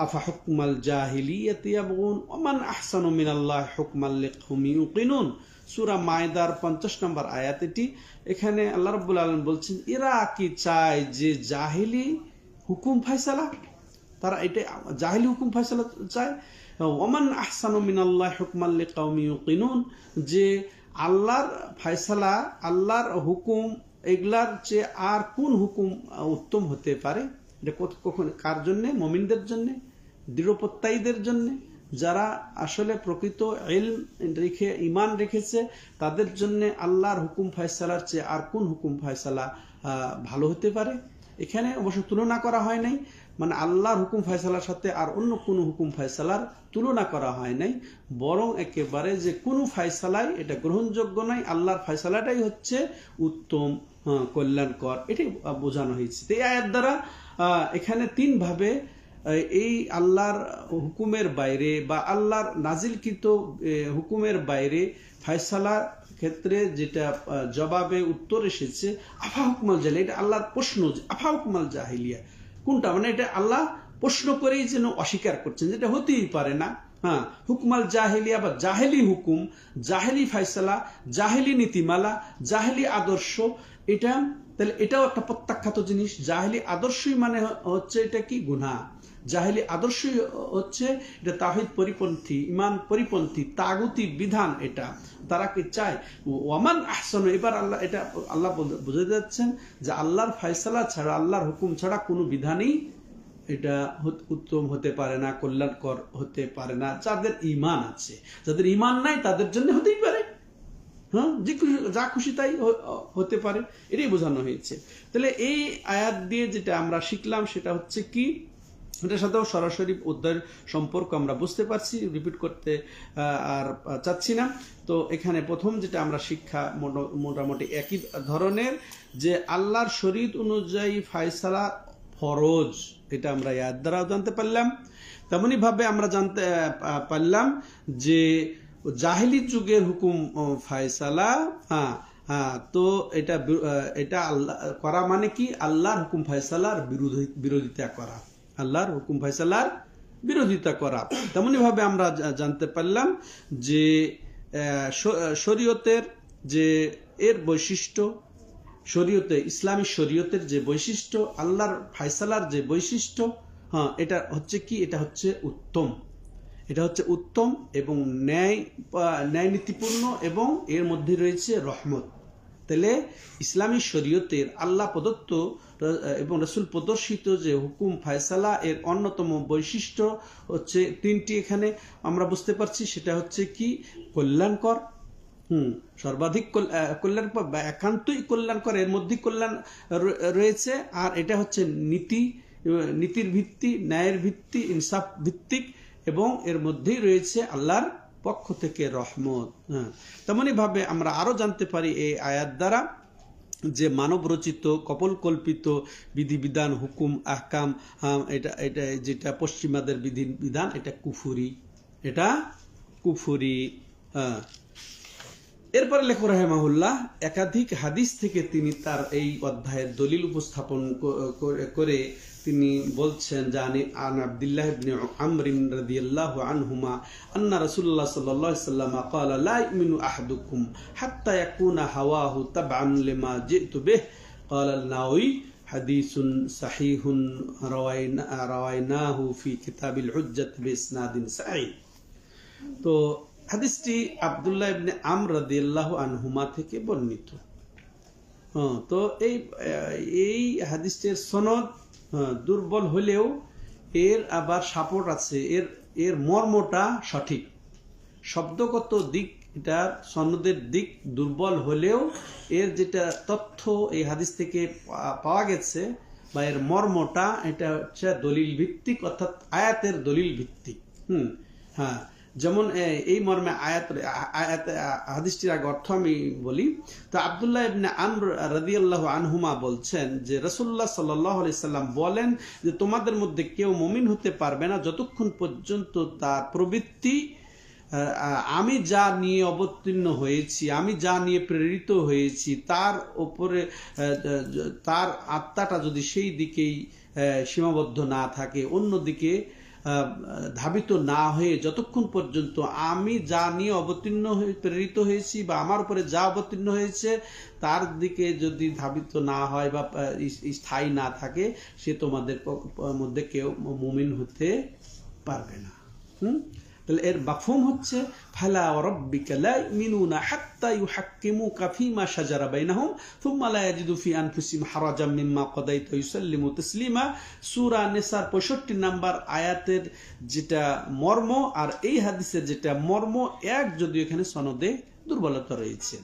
Speaker 1: আফা হুকমাল জাহিলিয়াতি ইয়াবগুন ওয়া মান আহসানু মিনাল্লাহি হুকমান লিকওমিন ইউকিনুন। সূরা মায়দার 50 নম্বর আয়াত এটি। এখানে আল্লাহ রাব্বুল আলামিন বলছেন এরা কি চায় যে জাহিলি হুকুম ফয়সালা, তারা এটা জাহিলি হুকুম ফয়সালা চায়। ওয়া মান আহসানু মিনাল্লাহি হুকমান লিকওমিন ইউকিনুন, যে আল্লাহর ফয়সালা, আল্লাহর হুকুম এগুলার চেয়ে আর কোন হুকুম উত্তম হতে পারে? এটা কখন কার জন্যে? মুমিনদের জন্যে, দৃঢ়প্রত্যয়ীদের জন্যে, যারা আসলে প্রকৃত ইলম রেখে ঈমান রেখেছে তাদের জন্য আল্লাহর হুকুম ফয়সালার চেয়ে আর কোন হুকুম ফয়সালা ভালো হতে পারে? এখানে অবশ্য তুলনা করা হয় নাই, মানে আল্লাহর হুকুম ফয়সালার সাথে আর অন্য কোনো হুকুম ফয়সালার তুলনা করা হয় নাই, বরং একেবারে যে কোনো ফয়সালাই এটা গ্রহণযোগ্য নয়, আল্লাহর ফয়সালাটাই হচ্ছে উত্তম, কল্যাণকর, এটাই বোঝানো হয়েছে। এই আয়াত দ্বারা এখানে তিন ভাবে এই আল্লাহর হুকুমের বাইরে বা আল্লাহর নাজিলকৃত হুকুমের বাইরে ফয়সালার ক্ষেত্রে যেটা জবাবে উত্তর এসেছে আফা হুকমাল জাহিলিয়া, এটা আল্লাহর প্রশ্ন, আফা হুকমাল জাহিলিয়া কোনটা, মানে এটা আল্লাহ প্রশ্ন করেই যেন অস্বীকার করছেন, যেটা হতেই পারে না। হ্যাঁ, হুকমাল জাহিলিয়া বা জাহেলি হুকুম, জাহেলি ফয়সালা, জাহেলি নীতিমালা, জাহেলি আদর্শ, এটা তাহলে এটাও একটা প্রত্যাখ্যাত জিনিস। জাহেলি আদর্শই মানে হচ্ছে এটা কি? গুনাহ। জাহেলি আদর্শই হচ্ছে এটা তাওহীদ পরিপন্থী, ঈমান পরিপন্থী, তাগুতি বিধান। এটা তারা কি চায়? ওয়ামান আহসানু, এবার আল্লাহ এটা আল্লাহ বুঝে যাচ্ছেন যে আল্লাহর ফয়সালা ছাড়া, আল্লাহর হুকুম ছাড়া কোনো বিধানই এটা উত্তম হতে পারে না, কল্যাণকর হতে পারে না যাদের ঈমান আছে। যাদের ঈমান নাই তাদের জন্য হতেই পারে, হ্যাঁ, যা খুশি তাই হতে পারে, এটাই বোঝানো হয়েছে। তাহলে এই আয়াত দিয়ে যেটা আমরা শিখলাম সেটা হচ্ছে কি, এটার সাথেও সরাসরি অধ্যায়ের সম্পর্ক আমরা বুঝতে পারছি, রিপিট করতে আর চাচ্ছি না। তো এখানে প্রথম যেটা আমরা শিক্ষা মোটামুটি একই ধরনের, যে আল্লাহর শরীয়ত অনুযায়ী ফয়সালা ফরজ, এটা আমরা আয়াত দ্বারাও জানতে পারলাম। তেমনি ভাবে আমরা জানতে পারলাম যে জাহিলি যুগের হুকুম ফয়সালা, তো এটা আল্লাহ করা মানে কি? আল্লাহর হুকুম ফয়সালার বিরোধিতা করা, আল্লাহর হুকুম ফয়সালার বিরোধিতা করা। তেমনি ভাবে আমরা জানতে পারলাম যে শরীয়তের যে এর বৈশিষ্ট্য, শরীয়তে ইসলামী শরীয়তের যে বৈশিষ্ট্য, আল্লাহর ফয়সালার যে বৈশিষ্ট্য, হ্যাঁ, এটা হচ্ছে কি? এটা হচ্ছে উত্তম, এটা হচ্ছে উত্তম এবং ন্যায় নীতিপূর্ণ, এবং এর মধ্যে রয়েছে রহমত। তাহলে ইসলামী শরীয়তের আল্লাহ প্রদত্ত এবং রাসূল প্রদর্শিত যে হুকুম ফয়সালা, এর অন্যতম বৈশিষ্ট্য হচ্ছে তিনটি এখানে আমরা বুঝতে পারছি। সেটা হচ্ছে কি? কল্যাণকর, সর্বাধিক কল্যাণকর বা একান্তই কল্যাণকর, এর মধ্যে কল্যাণ রয়েছে। আর এটা হচ্ছে নীতির ভিত্তি, ন্যায়ের ভিত্তি, ইনসাফ ভিত্তিক, এবং এর মধ্যেই রয়েছে আল্লাহর পক্ষ থেকে রহমত। তেমনি ভাবে আমরা আরো জানতে পারি এই আয়াত দ্বারা যে মানব রচিত কপোলকল্পিত বিধিবিধান, হুকুম, আহকাম, এটা যেটা পশ্চিমাদের বিধান, এটা কুফরি, এটা কুফরি। এরপরে লেখক রাহিমাহুল্লাহ একাধিক হাদিস থেকে তিনি তার এই অধ্যায়ের দলিল উপস্থাপন করে তিনি বলছেন, জানি আন আব্দুল্লাহ ইবনে আমর রাদিয়াল্লাহু আনহুমা আন্না রাসূলুল্লাহ সাল্লাল্লাহু আলাইহি ওয়াসাল্লাম قال لا يؤمن احدكم حتى يكون هواه تبعا لما جئت به قال النووي حديث صحيح رويناه في كتاب الحجة بإسناد صحيح। তো হাদিসটি আব্দুল্লাহ ইবনে আমর রাদিয়াল্লাহু আনহুমা থেকে বর্ণিত। তো এই হাদিসটির সনদ দুর্বল হলেও এর আবার সাপোর্ট আছে, এর মর্মটা সঠিক। শব্দগত দিক, এটা সনদের দিক দুর্বল হলেও এর যেটা তথ্য এই হাদিস থেকে পাওয়া গেছে বা এর মর্মটা, এটা হচ্ছে দলিল ভিত্তিক, অর্থাৎ আয়াতের দলিল ভিত্তিক। হ্যাঁ, যেমন এই মর্মে হাদিসটির আগে অর্থ আমি বলি। তো আব্দুল্লাহ ইবনে আমর রাদিয়াল্লাহু আনহুমা বলছেন যে রাসূলুল্লাহ সাল্লাল্লাহু আলাইহি সাল্লাম বলেন যে তোমাদের মধ্যে কেউ মুমিন হতে পারবে না যতক্ষণ পর্যন্ত তার প্রবৃত্তি আমি যা নিয়ে অবতীর্ণ হয়েছি, আমি যা নিয়ে প্রেরিত হয়েছি, তার উপরে তার আত্মাটা যদি সেই দিকেই সীমাবদ্ধ না থাকে, অন্যদিকে ধাবিত না হয়ে যতক্ষণ পর্যন্ত আমি যা নিয়ে অবতীর্ণ হয়ে প্রেরিত হয়েছি বা আমার উপরে যা অবতীর্ণ হয়েছে তার দিকে যদি ধাবিত না হয় বা স্থায়ী না থাকে, সে তোমাদের মধ্যে কেউ মুমিন হতে পারবে না। তাহলে এর মাফহুম হচ্ছে ফালা রাব্বিকা লা ইউমিনুনা হাত্তা ইউহাক্কিমুকা ফীমা শাজারা বাইনাহুম সুম্মা লা ইয়াজিদু ফি আনফুসিহিম হারাজাম মিম্মা কাদাইতা ওয়া ইউসাল্লিমু তাসলিমা। সূরা নিসার 65 নম্বর আয়াতের যেটা মর্ম আর এই হাদিসের যেটা মর্ম এক, যদিও এখানে সনদে দুর্বলতা রয়েছে।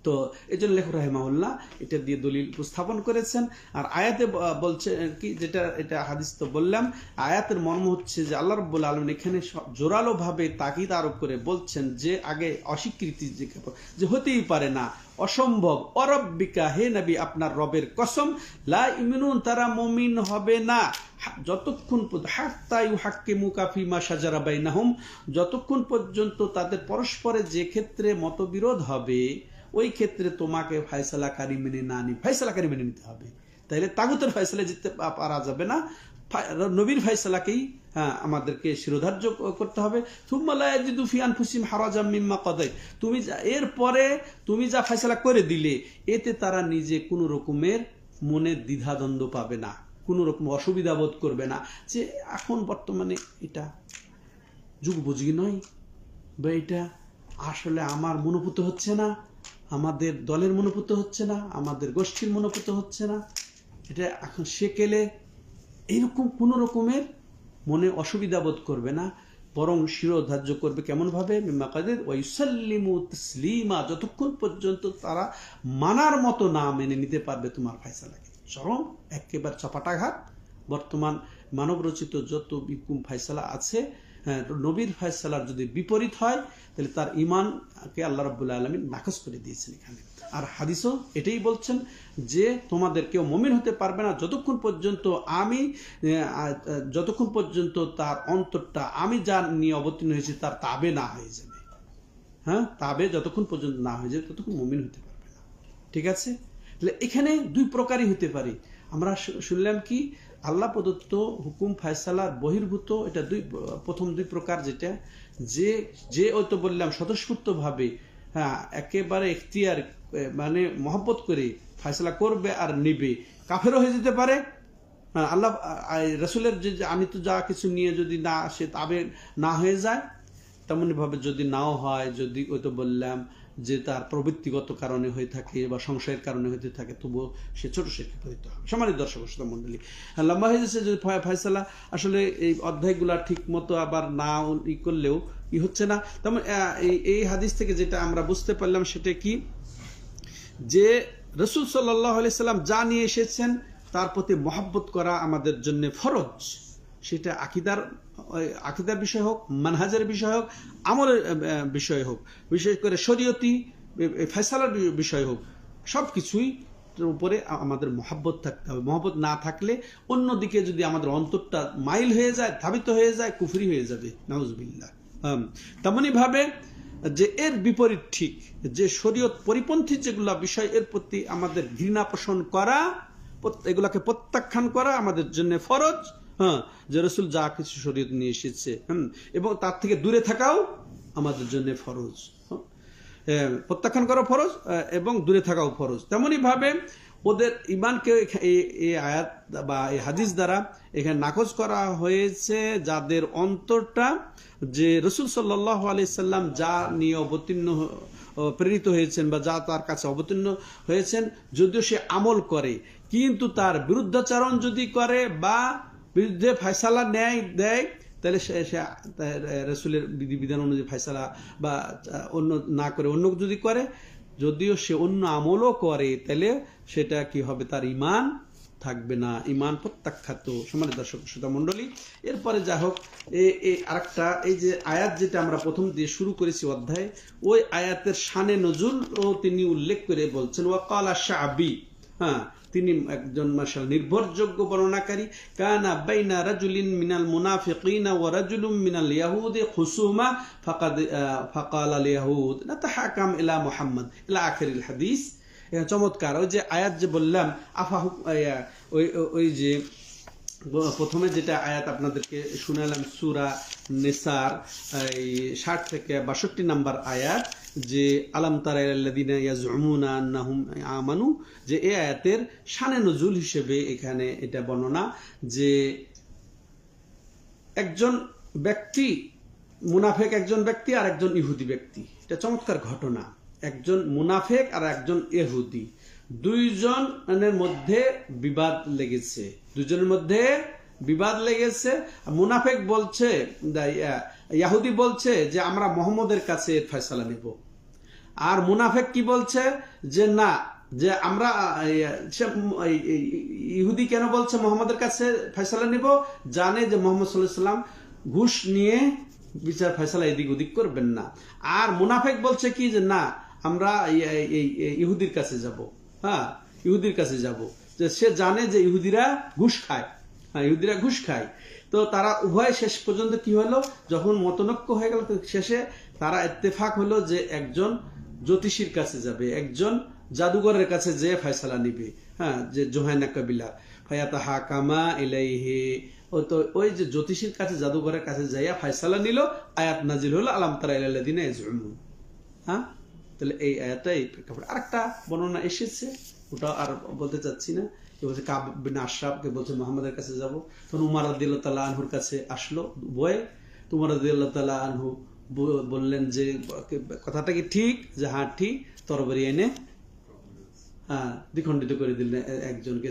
Speaker 1: তো এই জন্য লেখক রাহিমাহুল্লাহ এটা দিয়ে দলিল উপস্থাপন করেছেন। আর আয়াতে বলছে কি, যেটা এটা হাদিস তো বললাম, আয়াতের মর্ম হচ্ছে যে আল্লাহ রাব্বুল আলামিন এখানে জোরালো ভাবে তাকিদ আরোপ করে বলছেন যে আগে অস্বীকৃতি যে হতেই পারে না, অসম্ভব, অরব্বিকা, হে নবী আপনার রবের কসম, লা ইউমিনুন তারা মুমিন হবে না যতক্ষণ হাত্তা ইউহাক্কিমুকা ফীমা শাজারা বাইনাহুম, যতক্ষণ পর্যন্ত তাদের পরস্পরে যে ক্ষেত্রে মতবিরোধ হবে ওই ক্ষেত্রে তোমাকে ফায়সালাকারী মেনে না নি, ফায়সালাকারী মেনে নিতে হবে। তাইলে তাগুতের ফায়সালা যেতে পারা যাবে না, নবীর ফায়সালাকেই আমাদেরকে শিরোধার্য করতে হবে। সুম্মা লা ইয়াজিদু ফি আনফুসিহিম হারাজাম মিম্মা কাদাই, তুমি এরপরে তুমি যা ফায়সালা করে দিলে এতে তারা নিজে কোনো রকমের মনে দ্বিধাদ্বন্দ্ব পাবে না, কোনো রকম অসুবিধা বোধ করবে না যে এখন বর্তমানে এটা যুগোপযোগী নয় বা এটা আসলে আমার মনোভূত হচ্ছে না, আমাদের দলের মনোভূত হচ্ছে না, আমাদের গোষ্ঠীর মনোভূত হচ্ছে না, এটা এখন সেকেলে এইরকম কোনো রকমের মনে অসুবিধা বোধ করবে না, বরং শিরোধার্য করবে কেমন ভাবে, মিম্মা কাদাইত ওয়া ইউসাল্লিমু তাসলিমা, যতক্ষণ পর্যন্ত তারা মানার মতো না মেনে নিতে পারবে তোমার ফায়সালাকে। চরম একেবারে চপাটাঘাত বর্তমান মানব রচিত যত বিকুম ফায়সালা আছে, নবীর ফায়সালার যদি বিপরীত হয় তাহলে তার ঈমানকে আল্লাহ রাব্বুল আলামিন নাকচ করে দিয়েছেন এখানে। আর হাদিসও এটাই বলছেন যে তোমাদের কেউ মুমিন হতে পারবে না যতক্ষণ পর্যন্ত তার অন্তরটা আমি যা নিয়ে অবতীর্ণ হয়েছি তার তাবে না হয়ে যাবে। তাবে যতক্ষণ পর্যন্ত না হয়ে যাবে ততক্ষণ মুমিন হতে পারবে না। ঠিক আছে? তাহলে এখানে দুই প্রকারই হতে পারে। আমরা শুনলাম কি, আল্লাহ প্রদত্ত হুকুম ফায়সালার বহির্ভূত, এটা প্রথম দুই প্রকার, যেটা যে ওই তো বললাম স্বতঃস্ফূর্ত ভাবে একেবারে ইখতিয়ার মানে মহব্বত করে ফায়সালা করবে আর নিবে, কাফেরও হয়ে যেতে পারে। আল্লাহ রাসূলের যে আমি তো যা কিছু নিয়ে যদি না সে তাবে না হয়ে যায়, তেমনি ভাবে যদি নাও হয়, যদি ওই তো বললাম যে তার প্রবৃত্তিগত কারণে হয়ে থাকে বা সংশয়ের কারণে হতে থাকে, তবুও সে ছোট শিরকে পতিত হবে। সম্মানিত দর্শক শ্রোতা মণ্ডলী, লম্বা হয়ে যাচ্ছে যদি ফায়সালা আসলে এই অধ্যায়গুলা ঠিক মতো আবার না করলেও কি হচ্ছে না। তেমন এই হাদিস থেকে যেটা আমরা বুঝতে পারলাম সেটা কি, যে রাসূল সাল্লাল্লাহু আলাইহি সাল্লাম যা নিয়ে এসেছেন তার প্রতি মহব্বত করা আমাদের জন্য ফরজ। সেটা আকিদার বিষয় হোক, মানহাজের বিষয় হোক, আমলের বিষয় হোক, বিশেষ করে শরীয়তি ফয়সালার বিষয় হোক, সবকিছুই উপরে আমাদের মহব্বত থাকতে হবে। মহব্বত না থাকলে অন্যদিকে যদি আমাদের অন্তরটা মাইল হয়ে যায়, ধাবিত হয়ে যায়, কুফরি হয়ে যাবে, নাউজুবিল্লাহ। তেমনি ভাবে যে এর বিপরীত ঠিক, যে শরীয়ত পরিপন্থী যেগুলা বিষয় এর প্রতি আমাদের ঘৃণা পোষণ করা, এগুলাকে প্রত্যাখ্যান করা আমাদের জন্য ফরজ। যে রাসূল যা কিছু শরীয়ত নিয়ে এসেছে এবং তার থেকে দূরে থাকাও আমাদের জন্য ফরজ। প্রত্যাখ্যান করা ফরজ এবং দূরে থাকাও ফরজ। তেমনি ভাবে ওদের ঈমানকে এই আয়াত বা এই হাদিস দ্বারা এখানে নাকচ করা হয়েছে, যাদের অন্তরটা যে রাসূল সাল্লাল্লাহু আলাইহি সাল্লাম যা নিয়ে অবতীর্ণ প্রেরিত হয়েছেন বা যা তার কাছে অবতীর্ণ হয়েছেন, যদিও সে আমল করে কিন্তু তার বিরুদ্ধাচরণ যদি করে বা বিরুদ্ধে ফায়সালা দেয়, তাহলে সে রাসূলের বিধিবিধান অনুযায়ী ফায়সালা বা অন্য না করে অন্য যদি করে, যদিও সে অন্য আমলও করে, তাহলে সেটা কি হবে, তার ঈমান থাকবে না, ঈমান প্রত্যাখ্যাত। সম্মানিত দর্শক শ্রোতা মণ্ডলী, এরপরে যা হোক আরেকটা এই যে আয়াত যেটা আমরা প্রথম দিয়ে শুরু করেছি অধ্যায়, ওই আয়াতের শানে নজুল ও তিনি উল্লেখ করে বলছেন ওয়াকালা শাআবি, তিনি একজন মাশাআল্লাহ নির্ভরযোগ্য বর্ণনাকারী, কানা বাইনা রাজুলিন মিনাল মুনাফিকিনা ওয়া রাজুলুম মিনাল ইয়াহুদি খুসুমা ফাকালা আল ইয়াহুদ নাতাহাকাম ইলা মুহাম্মদ ইলা আখিরিল হাদিস। চমৎকার। ওই যে আয়াত যে বললাম ওই যে প্রথমে যেটা আয়াত আপনাদেরকে শুনালাম সূরা নিসার 60 থেকে 62 নম্বর আয়াত, যে আলাম তারা ইলাল্লাযিনা ইয়াজউমুনা আন্নাহুম আমানু, যে এই আয়াতের শানে নজুল হিসেবে এখানে এটা বর্ণনা যে একজন ব্যক্তি মুনাফেক, একজন ব্যক্তি আর একজন ইহুদি ব্যক্তি, এটা চমৎকার ঘটনা। একজন মুনাফেক আর একজন ইহুদি, দুইজনের মধ্যে বিবাদ লেগেছে, দুজনের মধ্যে বিবাদ লেগেছে। মুনাফেক বলছে, ইহুদি বলছে যে আমরা মুহাম্মদের কাছে এর ফয়সালা নেব, আর মুনাফেক কি বলছে যে না, যে আমরা, ইহুদি কেন বলছে মুহাম্মদের কাছে ফয়সালা নিব, জানে যে মুহাম্মদ সাল্লাল্লাহু আলাইহি ওয়াসাল্লাম ঘুষ নিয়ে বিচার ফয়সালা এদিক ওদিক করবেন না। আর মুনাফেক বলছে কি যে না, আমরা ইহুদির কাছে যাব, হ্যাঁ ইহুদির কাছে যাব, যে সে জানে যে ইহুদিরা ঘুষ খায়, হ্যাঁ ইহুদিরা ঘুষ খায়। তো তারা উভয় শেষ পর্যন্ত কি হলো, যখন মতনৈক্য হয়ে গেল, তো শেষে তারা ইত্তেফাক হলো যে একজন জ্যোতিষীর কাছে যাবে, একজন জাদুঘরের কাছে যে ফয়সালা নিবে, হ্যাঁ যে জোহাইনা কাবিলা ফায়াতাহা কামা ইলাইহি, তো ওই যে জ্যোতিষীর কাছে জাদুঘরের কাছে যাইয়া ফয়সালা নিল, আয়াত নাজিল হলো আলাম তারা ইলাল্লাযিনা ইয়াজউমুন। হ্যাঁ, তাহলে এই আয়াতটাই প্রেক্ষাপটে। আরেকটা বর্ণনা এসেছে, ওটা আর বলতে চাচ্ছি না, কে বলছে কাব বিন আশরাফ, কে বলছে মুহাম্মাদের কাছে যাব, তখন উমর রাদিয়াল্লাহু তাআলা আনহুর কাছে আসলো বয়ে, উমর রাদিয়াল্লাহু তাআলা আনহু বললেন যে কথাটা কি ঠিক, যে হ্যাঁ ঠিক, তরবারি এনে দ্বিখণ্ডিত করে দিলেন একজনকে,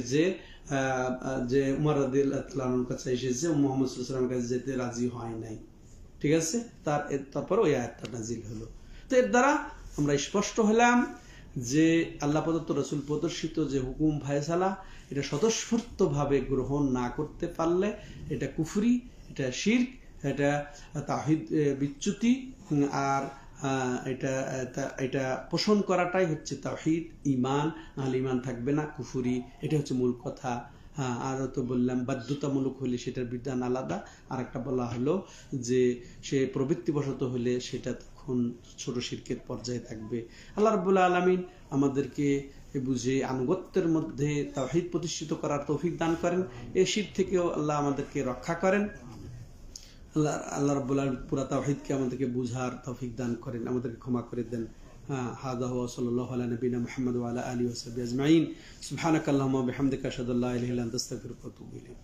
Speaker 1: যে উমর রাদিয়াল্লাহু তাআলা আনহুর কাছে এসেছে, মুহাম্মদ সাল্লাল্লাহু আলাইহি ওয়াসাল্লামের কাছে যেতে রাজি হয় নাই, ঠিক আছে, তারপর ওই আয়াতটা নাজিল হলো। তো এর দ্বারা আমরা স্পষ্ট হলাম যে আল্লাহ প্রদত্ত, রাসূল প্রদর্শিত যে হুকুম ফায়সালা, এটা স্বতঃস্ফূর্তভাবে গ্রহণ না করতে পারলে এটা কুফরি, এটা শিরক, এটা তাওহীদ বিচ্যুতি, আর এটা পোষণ করাটাই হচ্ছে তাওহীদ, ঈমান, নাহলে ঈমান থাকবে না, কুফরি, এটা হচ্ছে মূল কথা। হ্যাঁ, আর তো বললাম বাধ্যতামূলক হলে সেটার বিধান আলাদা, আর একটা বলা হলো যে সে প্রবৃত্তিবশত হলে সেটা তখন ছোট শিরকের পর্যায়ে থাকবে। আল্লাহ রাব্বুল আলামিন আমাদেরকে বুঝে আনুগত্যের মধ্যে তাওহীদ প্রতিষ্ঠিত করার তৌফিক দান করেন, এই শিরক থেকেও আল্লাহ আমাদেরকে রক্ষা করেন। আল্লাহ রাব্বুল আলামিন পুরা তাওহীদকে আমাদেরকে বুঝার তৌফিক দান করেন, আমাদেরকে ক্ষমা করে দেন। হাদা ওয়া সাল্লাল্লাহু আলা নবিনা মুহাম্মদ ওয়া আলা আলিহি ওয়া সাহবিহি আজমাইন। সুবহানাকাল্লাহুম্মা ওয়া বিহামদিকা আশহাদু আল্লা ইলাহা ইল্লা আনতা আস্তাগফিরুকা ওয়া আতুবু ইলাইক।